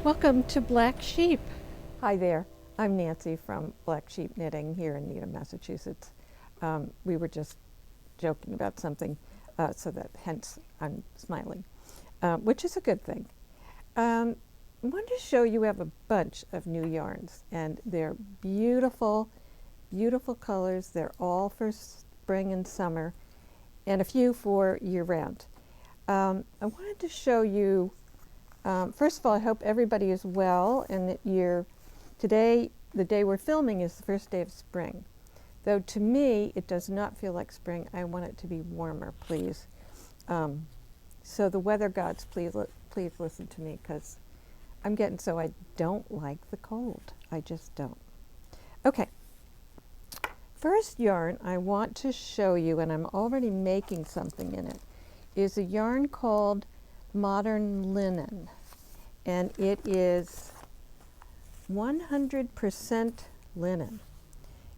Welcome to Black Sheep. Hi there, I'm Nancy from Black Sheep Knitting here in Needham, Massachusetts. We were just joking about something, so that hence I'm smiling, which is a good thing. I wanted to show you we have a bunch of new yarns, and they're beautiful, beautiful colors. They're all for spring and summer, and a few for year-round. I wanted to show you, first of all, I hope everybody is well and that today, the day we're filming, is the first day of spring. Though to me, it does not feel like spring. I want it to be warmer, please. So the weather gods, please listen to me, because I'm getting so I don't like the cold. I just don't. Okay. First yarn I want to show you, and I'm already making something in it, is a yarn called Modern Linen. And it is 100% linen.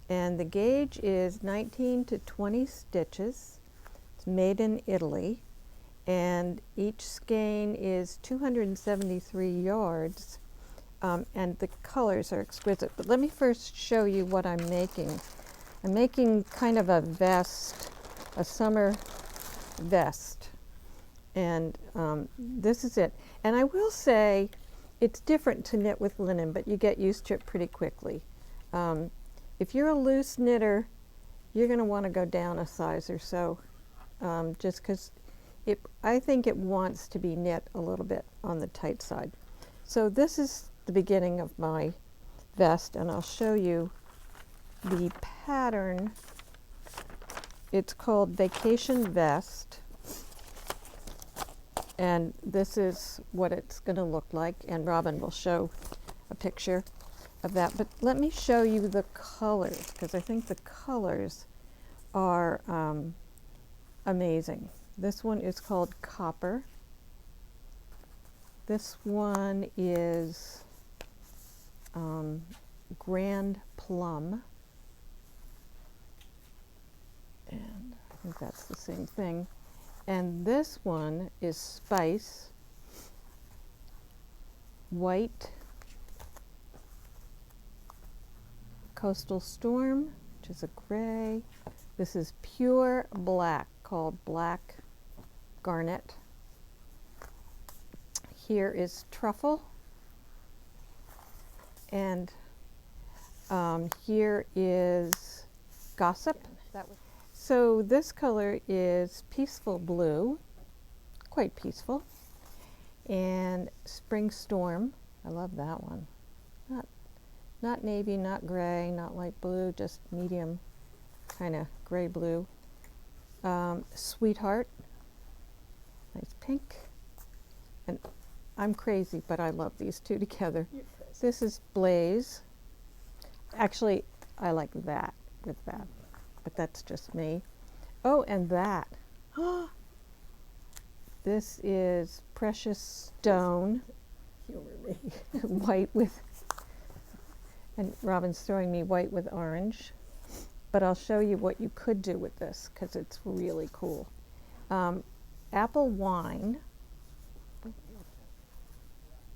And the gauge is 19 to 20 stitches. It's made in Italy. And each skein is 273 yards. And the colors are exquisite. But let me first show you what I'm making. I'm making kind of a vest, a summer vest. And this is it. And I will say it's different to knit with linen, but you get used to it pretty quickly. If you're a loose knitter, you're going to want to go down a size or so, just because I think it wants to be knit a little bit on the tight side. So this is the beginning of my vest, and I'll show you the pattern. It's called Vacation Vest. And this is what it's going to look like, and Robin will show a picture of that. But let me show you the colors, because I think the colors are amazing. This one is called Copper. This one is Grand Plum. And I think that's the same thing. And this one is Spice, White, Coastal Storm, which is a gray. This is Pure Black, called Black Garnet. Here is Truffle. And here is Gossip. So this color is Peaceful Blue, quite peaceful, and Spring Storm. I love that one. Not navy, not gray, not light blue, just medium kind of gray blue. Sweetheart, nice pink. And I'm crazy, but I love these two together. This is Blaze. Actually, I like that with that. But that's just me. Oh, and that. This is Precious Stone. Humor me. White with, and Robin's throwing me white with orange. But I'll show you what you could do with this, because it's really cool. Apple Wine.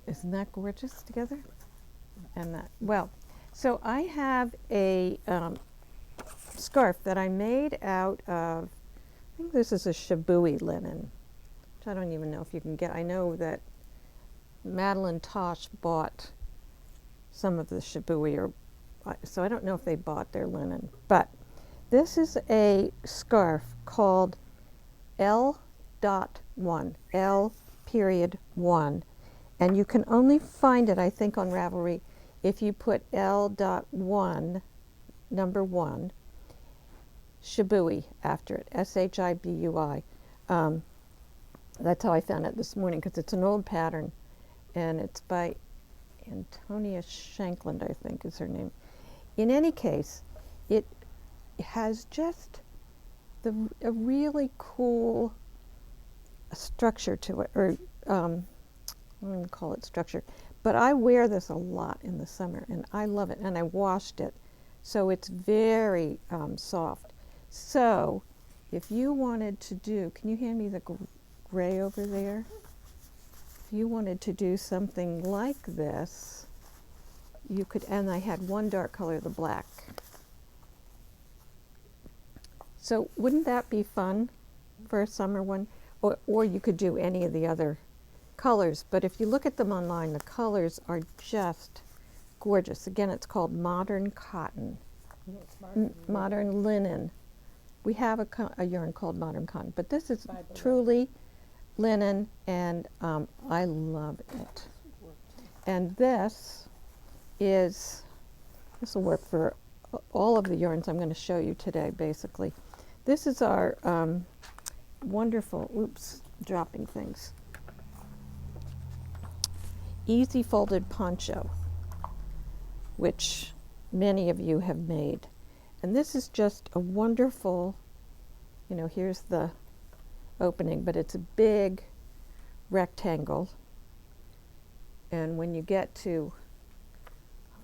Isn't that gorgeous together? And that, well, so I have a scarf that I made out of, I think this is a Shabui linen, which I don't even know if you can get. I know that Madeline Tosh bought some of the Shabui, or so I don't know if they bought their linen. But this is a scarf called L.1, L.1, and you can only find it, I think, on Ravelry if you put L.1, number 1, Shabui after it, S-H-I-B-U-I. That's how I found it this morning, because it's an old pattern, and it's by Antonia Shankland, I think is her name. In any case, it has just a really cool structure to it, or I don't even call it structure, but I wear this a lot in the summer, and I love it, and I washed it, so it's very soft. So if you wanted to do, can you hand me the gray over there? you wanted to do something like this, you could, and I had one dark color, the black. So wouldn't that be fun for a summer one? Or you could do any of the other colors, but if you look at them online, the colors are just gorgeous. Again, it's called modern cotton, modern linen. We have a yarn called modern cotton, but this is truly linen, and I love it. And this will work for all of the yarns I'm going to show you today, basically. This is our wonderful, oops, dropping things, easy folded poncho, which many of you have made. And this is just a wonderful, here's the opening, but it's a big rectangle. And when you get to,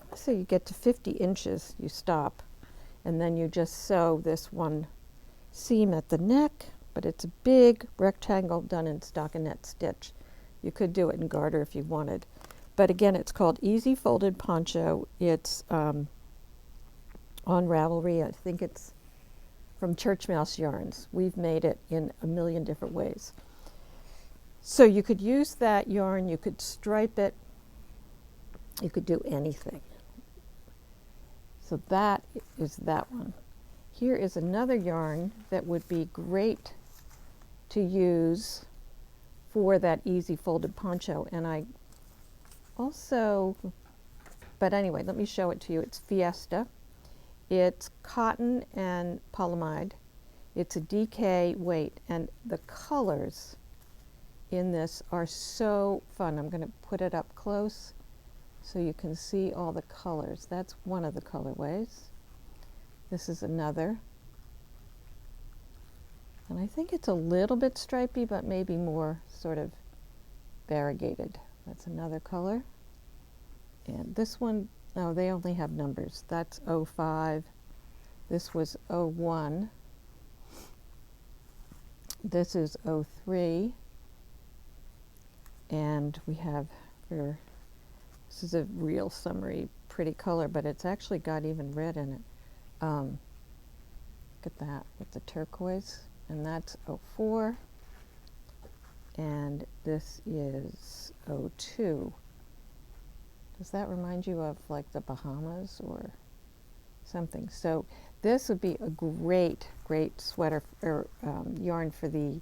let's say you get to 50 inches, you stop, and then you just sew this one seam at the neck, but it's a big rectangle done in stockinette stitch. You could do it in garter if you wanted. But again, it's called Easy Folded Poncho. It's on Ravelry. I think it's from Church Mouse Yarns. We've made it in a million different ways. So you could use that yarn, you could stripe it, you could do anything. So that is that one. Here is another yarn that would be great to use for that easy folded poncho. And I also, but anyway, let me show it to you. It's Fiesta. It's cotton and polyamide. It's a DK weight, and the colors in this are so fun. I'm going to put it up close so you can see all the colors. That's one of the colorways. This is another. And I think it's a little bit stripy, but maybe more sort of variegated. That's another color. And this one, oh, they only have numbers. That's 05. This was 01. This is 03. And we have for, this is a real summery, pretty color, but it's actually got even red in it. Look at that with the turquoise. And that's 04. And this is 02. Does that remind you of like the Bahamas or something? So this would be a great, great sweater or yarn for the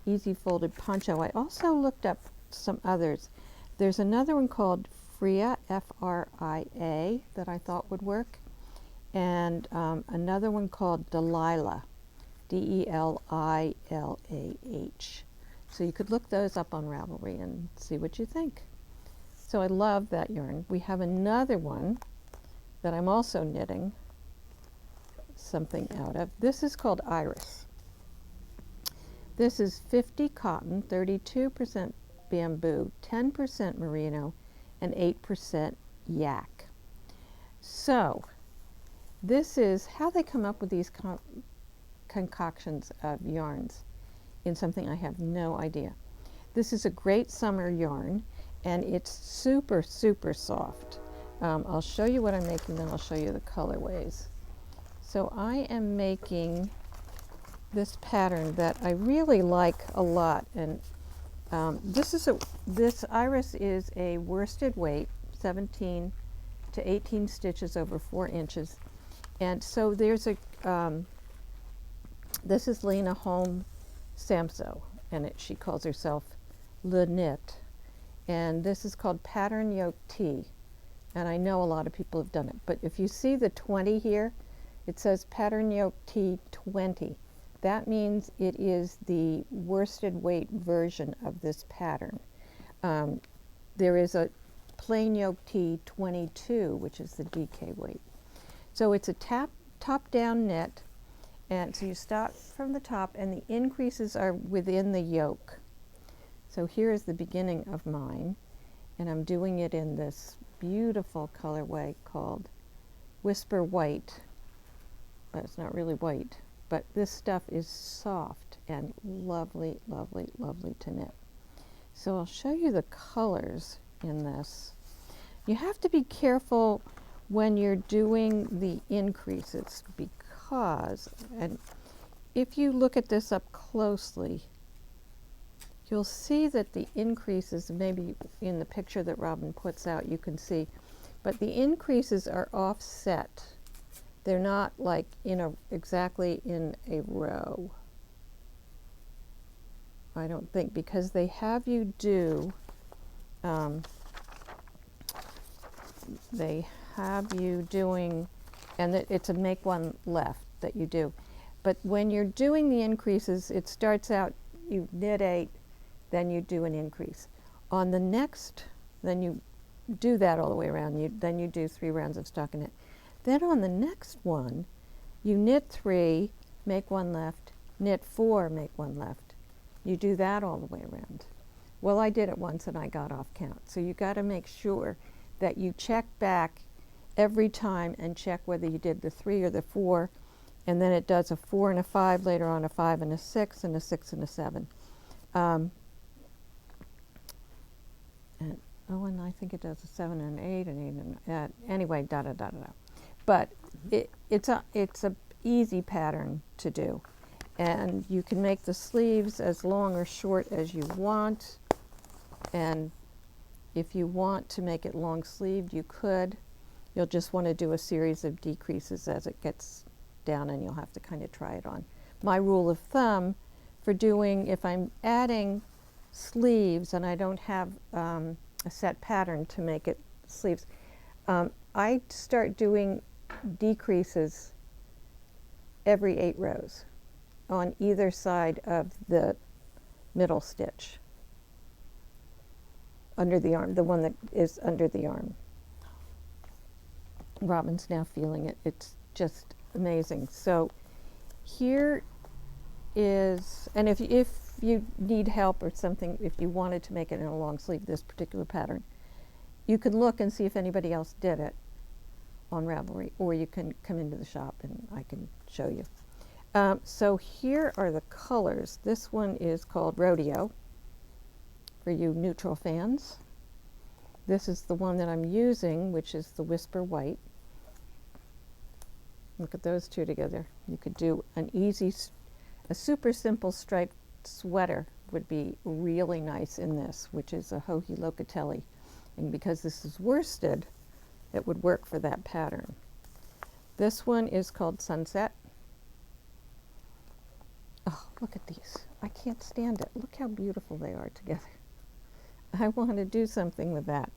easy folded poncho. I also looked up some others. There's another one called Fria, F-R-I-A, that I thought would work. And another one called Delilah, D-E-L-I-L-A-H. So you could look those up on Ravelry and see what you think. So I love that yarn. We have another one that I'm also knitting something out of. This is called Iris. This is 50 cotton, 32% bamboo, 10% merino, and 8% yak. So this is how they come up with these concoctions of yarns in something I have no idea. This is a great summer yarn, and it's super, super soft. I'll show you what I'm making, then I'll show you the colorways. So I am making this pattern that I really like a lot, and this Iris is a worsted weight, 17 to 18 stitches over 4 inches. And so there's a, this is Lena Holm Samso, and she calls herself Le Knit. And this is called Pattern Yoke Tee. And I know a lot of people have done it, but if you see the 20 here, it says Pattern Yoke Tee 20. That means it is the worsted weight version of this pattern. There is a plain yoke tee 22, which is the DK weight. So it's a top-down knit, and so you start from the top, and the increases are within the yoke. So here is the beginning of mine, and I'm doing it in this beautiful colorway called Whisper White. But it's not really white, but this stuff is soft and lovely, lovely, lovely to knit. So I'll show you the colors in this. You have to be careful when you're doing the increases because, and if you look at this up closely, you'll see that the increases, maybe in the picture that Robin puts out you can see, but the increases are offset. They're not like exactly in a row. I don't think, because they have you do, they have you doing, and it's a make one left that you do. But when you're doing the increases, it starts out, you knit 8, then you do an increase. On the next, then you do that all the way around, then you do 3 rounds of stockinette. Then on the next one, you knit 3, make 1 left, knit 4, make 1 left. You do that all the way around. Well, I did it once and I got off count. So you got to make sure that you check back every time and check whether you did the 3 or the 4, and then it does a 4 and a 5, later on a 5 and a 6, and a 6 and a 7. And I think it does a 7 and an 8 and 8 and anyway, da da da da da. But it's a easy pattern to do, and you can make the sleeves as long or short as you want. And if you want to make it long sleeved, you could. You'll just want to do a series of decreases as it gets down, and you'll have to kind of try it on. My rule of thumb for doing, if I'm adding sleeves and I don't have a set pattern to make it sleeves, I start doing decreases every 8 rows on either side of the middle stitch under the arm, the one that is under the arm. Robin's now feeling it. It's just amazing. So here is, and if you need help or something, if you wanted to make it in a long sleeve, this particular pattern, you can look and see if anybody else did it on Ravelry, or you can come into the shop and I can show you. So here are the colors. This one is called Rodeo for you neutral fans. This is the one that I'm using, which is the Whisper White. Look at those two together. You could do a super simple striped sweater would be really nice in this, which is a Hohi Locatelli. And because this is worsted, it would work for that pattern. This one is called Sunset. Oh, look at these. I can't stand it. Look how beautiful they are together. I want to do something with that.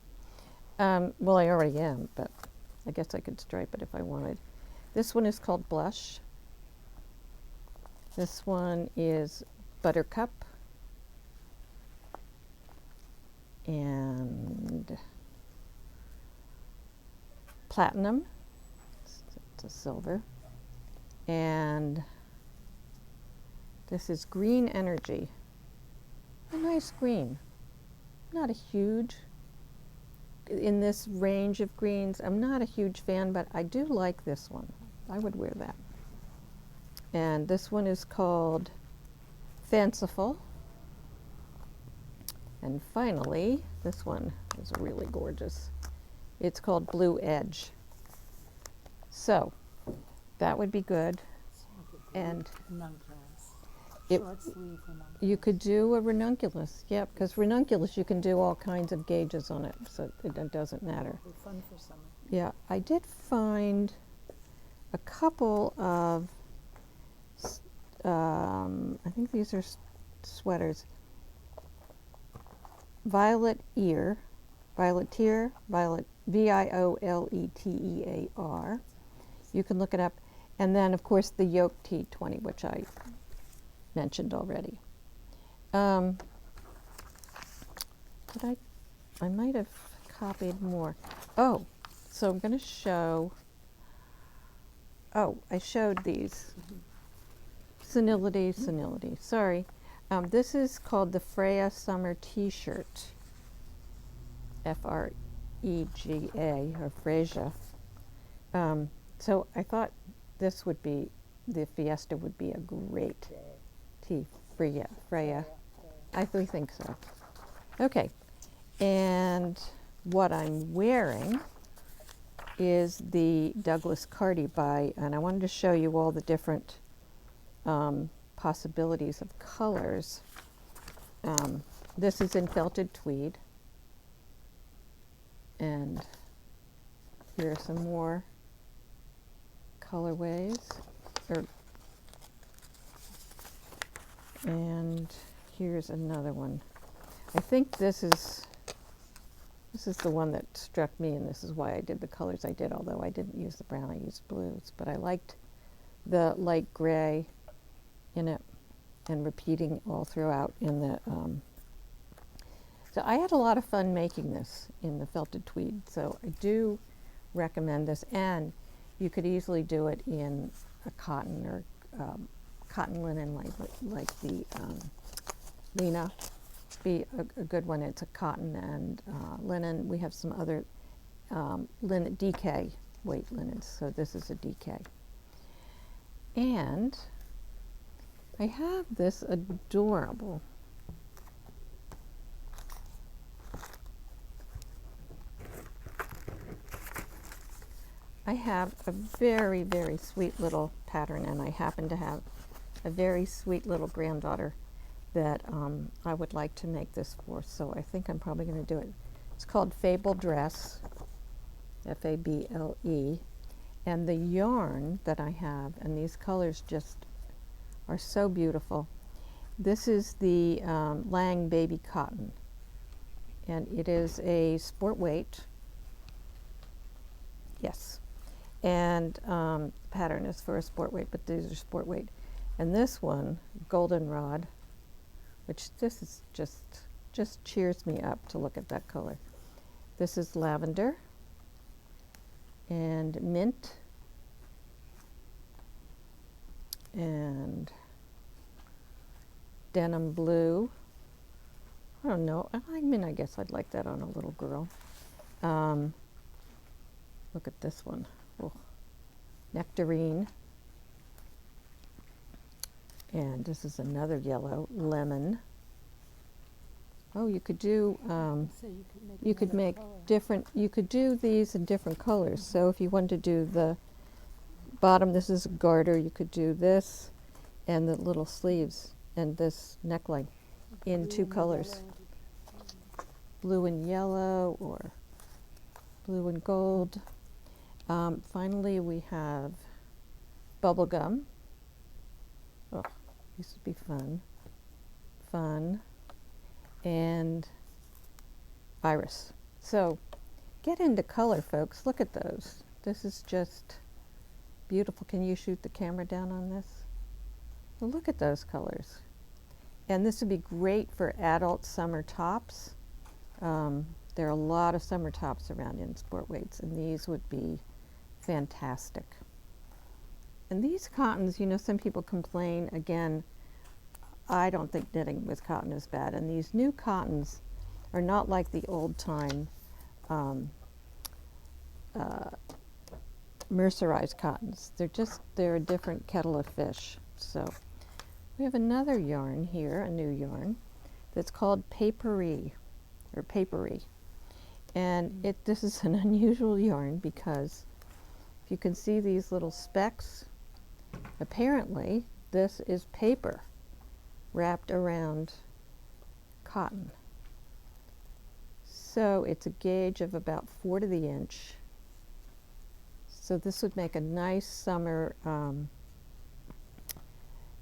Well, I already am, but I guess I could stripe it if I wanted. This one is called Blush. This one is Buttercup. And Platinum. It's a silver. And this is Green Energy. A nice green. Not a huge, in this range of greens, I'm not a huge fan, but I do like this one. I would wear that. And this one is called Fanciful. And finally, this one is really gorgeous. It's called Blue Edge. So that would be good. And short sleeve ranunculus. You could do a ranunculus, yeah, because ranunculus you can do all kinds of gauges on it, so it doesn't matter. They're fun for summer. Yeah, I did find a couple of, I think these are sweaters. Violetear, Violetear. You can look it up. And then, of course, the yoke T20, which I mentioned already. I might have copied more. Oh, so I'm going to show, I showed these. Senility, sorry. This is called the Freya Summer T-shirt. F-R-E-G-A, or Freja. So I thought this would be, the Fiesta would be a great tee. Freya. I think so. Okay, and what I'm wearing is the Douglas Cardi and I wanted to show you all the different possibilities of colors. This is in felted tweed, and here are some more colorways, and here's another one. I think this is the one that struck me, and this is why I did the colors I did, although I didn't use the brown, I used blues. But I liked the light gray in it and repeating all throughout in the... So I had a lot of fun making this in the felted tweed, so I do recommend this. And you could easily do it in a cotton or cotton linen like the Lena. Be a good one. It's a cotton and linen. We have some other linen DK weight linens, so this is a DK. And I have this adorable I have a very, very sweet little pattern, and I happen to have a very sweet little granddaughter that I would like to make this for, so I think I'm probably going to do it. It's called Fable Dress, F-A-B-L-E, and the yarn that I have, and these colors just are so beautiful. This is the Lang Baby Cotton, and it is a sport weight. Yes. And pattern is for a sport weight, but these are sport weight. And this one, Goldenrod, which this is just cheers me up to look at that color. This is lavender and mint and denim blue. I don't know. I mean, I guess I'd like that on a little girl. Look at this one. Oh. Nectarine. And this is another yellow, lemon. Oh, you could do, So you could make different, you could do these in different colors. So if you wanted to do the bottom, this is a garter, you could do this and the little sleeves and this neckline in two colors. Blue and yellow or blue and gold. Finally, we have bubblegum. Oh, these would be fun. Fun. And iris. So get into color, folks. Look at those. This is just beautiful. Can you shoot the camera down on this? Well, look at those colors. And this would be great for adult summer tops. There are a lot of summer tops around in sport weights, and these would be fantastic. And these cottons, you know, some people complain, again, I don't think knitting with cotton is bad, and these new cottons are not like the old time mercerized cottons. They're a different kettle of fish. So we have another yarn here, a new yarn, that's called Paperie, or Paperie. And this is an unusual yarn because if you can see these little specks, apparently this is paper wrapped around cotton. So it's a gauge of about 4 to the inch. So this would make a nice summer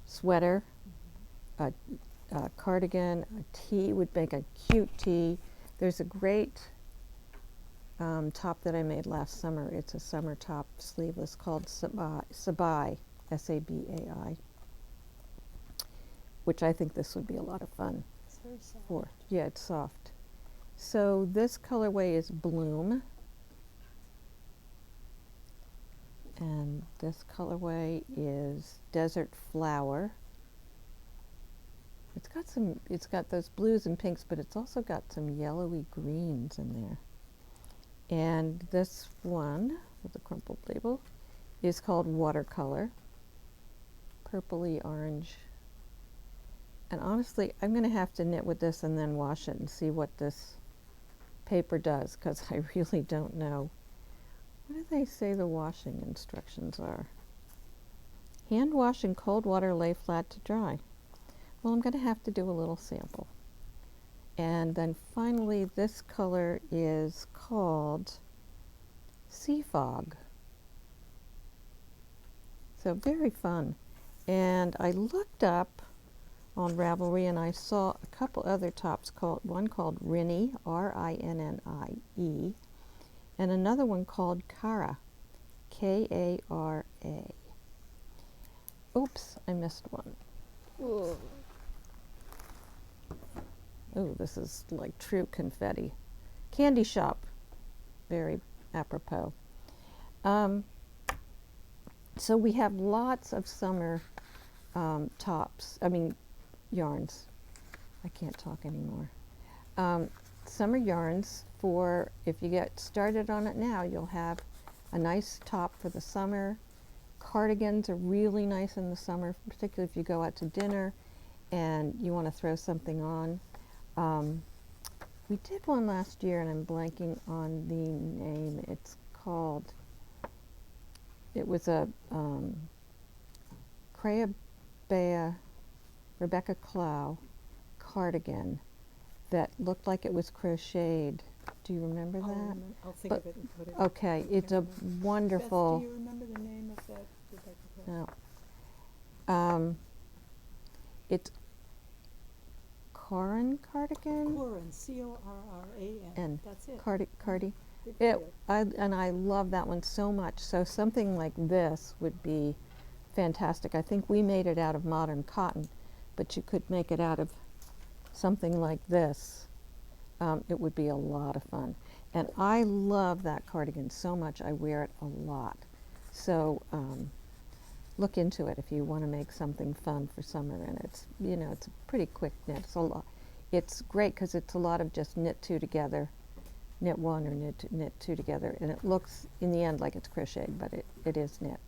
sweater, a cardigan, a tee would make a cute tee. There's a great top that I made last summer. It's a summer top, sleeveless, called Sabai, S-A-B-A-I, which I think this would be a lot of fun It's very soft. for. Yeah, it's soft. So this colorway is Bloom, and this colorway is Desert Flower. It's got those blues and pinks, but it's also got some yellowy greens in there. And this one with the crumpled label is called Watercolor, purpley orange. And honestly, I'm going to have to knit with this and then wash it and see what this paper does, because I really don't know. What do they say the washing instructions are? Hand wash in cold water, lay flat to dry. Well, I'm going to have to do a little sample. And then finally, this color is called Sea Fog. So very fun. And I looked up on Ravelry and I saw a couple other tops, one called Rinnie, Rinnie, and another one called Kara, Kara. Oops, I missed one. Oh, this is like true confetti. Candy shop, very apropos. So we have lots of summer yarns. I can't talk anymore. Summer yarns for, if you get started on it now, you'll have a nice top for the summer. Cardigans are really nice in the summer, particularly if you go out to dinner and you want to throw something on. We did one last year and I'm blanking on the name. It was a Crayabea Rebecca Clow cardigan that looked like it was crocheted. Do you remember that? I'll think of it and put it. Okay, it's a wonderful. Beth, do you remember the name of that Rebecca Clow? No. It's Corin cardigan. Corin, Corran. And That's it. Cardi. Good for you. I love that one so much. So something like this would be fantastic. I think we made it out of modern cotton, but you could make it out of something like this. It would be a lot of fun. And I love that cardigan so much. I wear it a lot. So look into it if you want to make something fun for summer. And it's a pretty quick knit. It's great because it's a lot of just knit two together, knit one or knit two together, and it looks in the end like it's crocheted, but it is knit.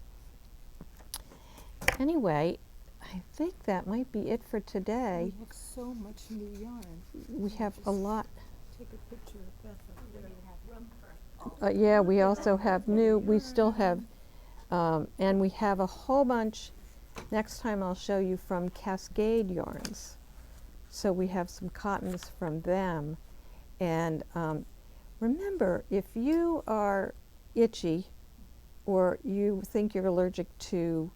Anyway, I think that might be it for today. We have so much new yarn. We have a lot. Take a picture of Beth up there. Yeah, we also have we still have, and we have a whole bunch. Next time I'll show you from Cascade Yarns. So we have some cottons from them. And remember, if you are itchy or you think you're allergic to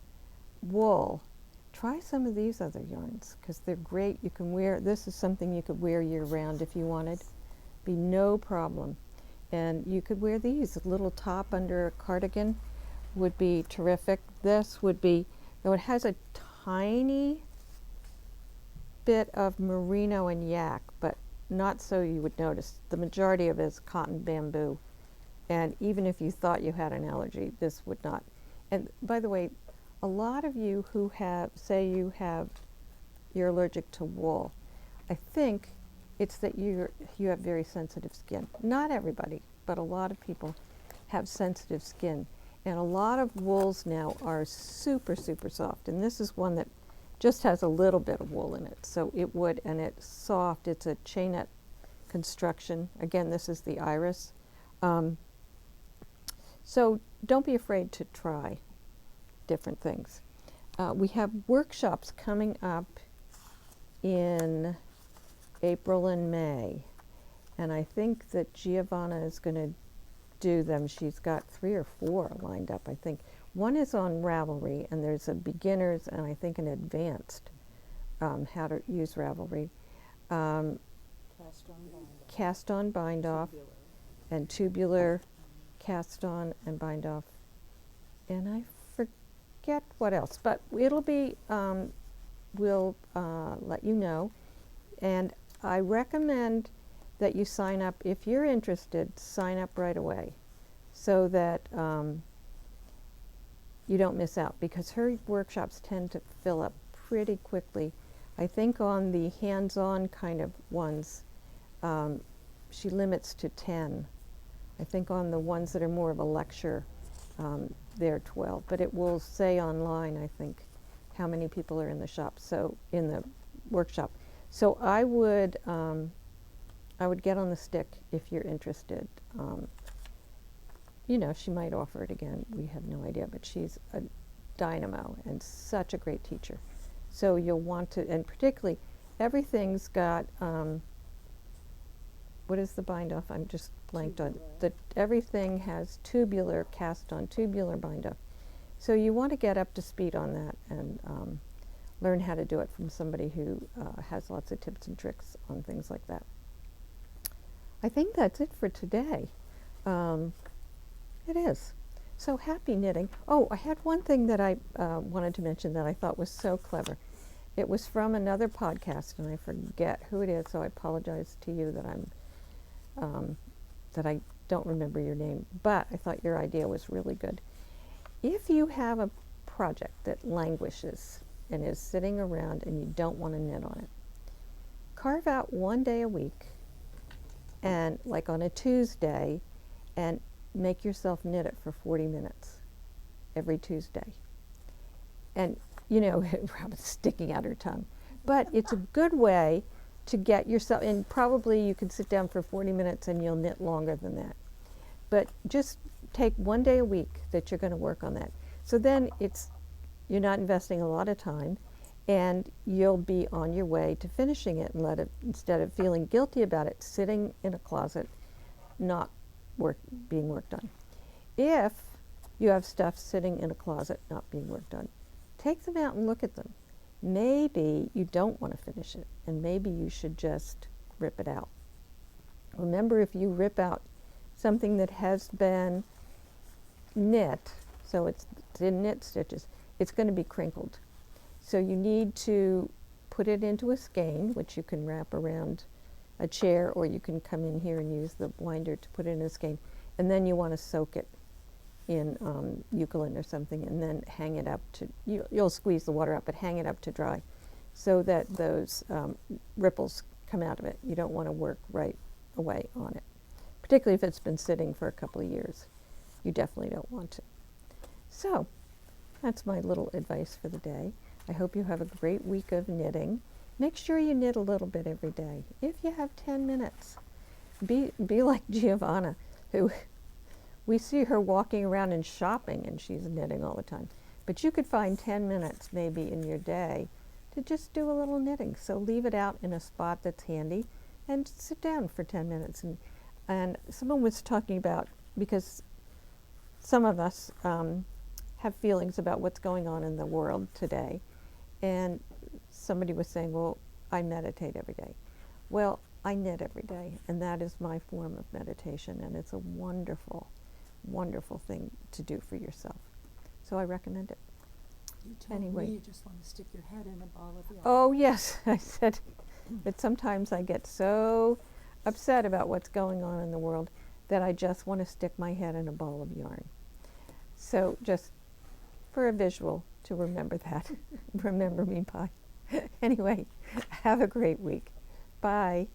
wool, try some of these other yarns because they're great. You can wear, this is something you could wear year round if you wanted. Be no problem. And you could wear these. A little top under a cardigan would be terrific. This would be, though it has a tiny bit of merino and yak, but not so you would notice. The majority of it is cotton bamboo. And even if you thought you had an allergy, this would not. And by the way, a lot of you who you're allergic to wool, I think it's that you have very sensitive skin. Not everybody, but a lot of people have sensitive skin. And a lot of wools now are super, super soft. And this is one that just has a little bit of wool in it. So it would, and it's soft. It's a chainette construction. Again, this is the iris. So don't be afraid to try different things. We have workshops coming up in April and May. And I think that Giavanna is going to do them. She's got 3 or 4 lined up, I think. One is on Ravelry, and there's a beginner's and I think an advanced how to use Ravelry. Cast on bind off, and tubular cast on and bind off. And I forget what else, but it'll be, we'll let you know. And I recommend that you sign up. If you're interested, sign up right away so that you don't miss out, because her workshops tend to fill up pretty quickly. I think on the hands-on kind of ones, she limits to 10. I think on the ones that are more of a lecture, they're 12. But it will say online, I think, how many people are in the shop, so in the workshop. So I would get on the stick if you're interested. You know, she might offer it again. We have no idea, but she's a dynamo and such a great teacher. So you'll want to, and particularly, everything's got, what is the bind off? I'm just blanked on. Everything has tubular, cast on tubular bind off. So you want to get up to speed on that and learn how to do it from somebody who has lots of tips and tricks on things like that. I think that's it for today. It is. So happy knitting. Oh, I had one thing that I wanted to mention that I thought was so clever. It was from another podcast, and I forget who it is, so I apologize to you that that I don't remember your name, but I thought your idea was really good. If you have a project that languishes and is sitting around and you don't want to knit on it, carve out one day a week, and like on a Tuesday, and make yourself knit it for 40 minutes every Tuesday. And, you know, Robin's sticking out her tongue. But it's a good way to get yourself, and probably you can sit down for 40 minutes and you'll knit longer than that. But just take one day a week that you're going to work on that. So then you're not investing a lot of time, and you'll be on your way to finishing it, and instead of feeling guilty about it, sitting in a closet, not being worked on. If you have stuff sitting in a closet not being worked on, take them out and look at them. Maybe you don't want to finish it, and maybe you should just rip it out. Remember, if you rip out something that has been knit, so it's in knit stitches, it's going to be crinkled. So you need to put it into a skein, which you can wrap around a chair, or you can come in here and use the winder to put it in a skein. And then you want to soak it in eucalypt or something, and then hang it up to, you'll squeeze the water out, but hang it up to dry so that those ripples come out of it. You don't want to work right away on it, particularly if it's been sitting for a couple of years. You definitely don't want to. So that's my little advice for the day. I hope you have a great week of knitting. Make sure you knit a little bit every day. If you have 10 minutes, be like Giavanna, who we see her walking around and shopping, and she's knitting all the time. But you could find 10 minutes maybe in your day to just do a little knitting. So leave it out in a spot that's handy and sit down for 10 minutes. And someone was talking about, because some of us have feelings about what's going on in the world today, and somebody was saying, well, I meditate every day. Well, I knit every day, and that is my form of meditation, and it's a wonderful, wonderful thing to do for yourself. So I recommend it. You told Anyway. me you just want to stick your head in a ball of yarn. Oh, yes, I said that sometimes I get so upset about what's going on in the world that I just want to stick my head in a ball of yarn. So just for a visual to remember that. Remember me by. Anyway, have a great week. Bye.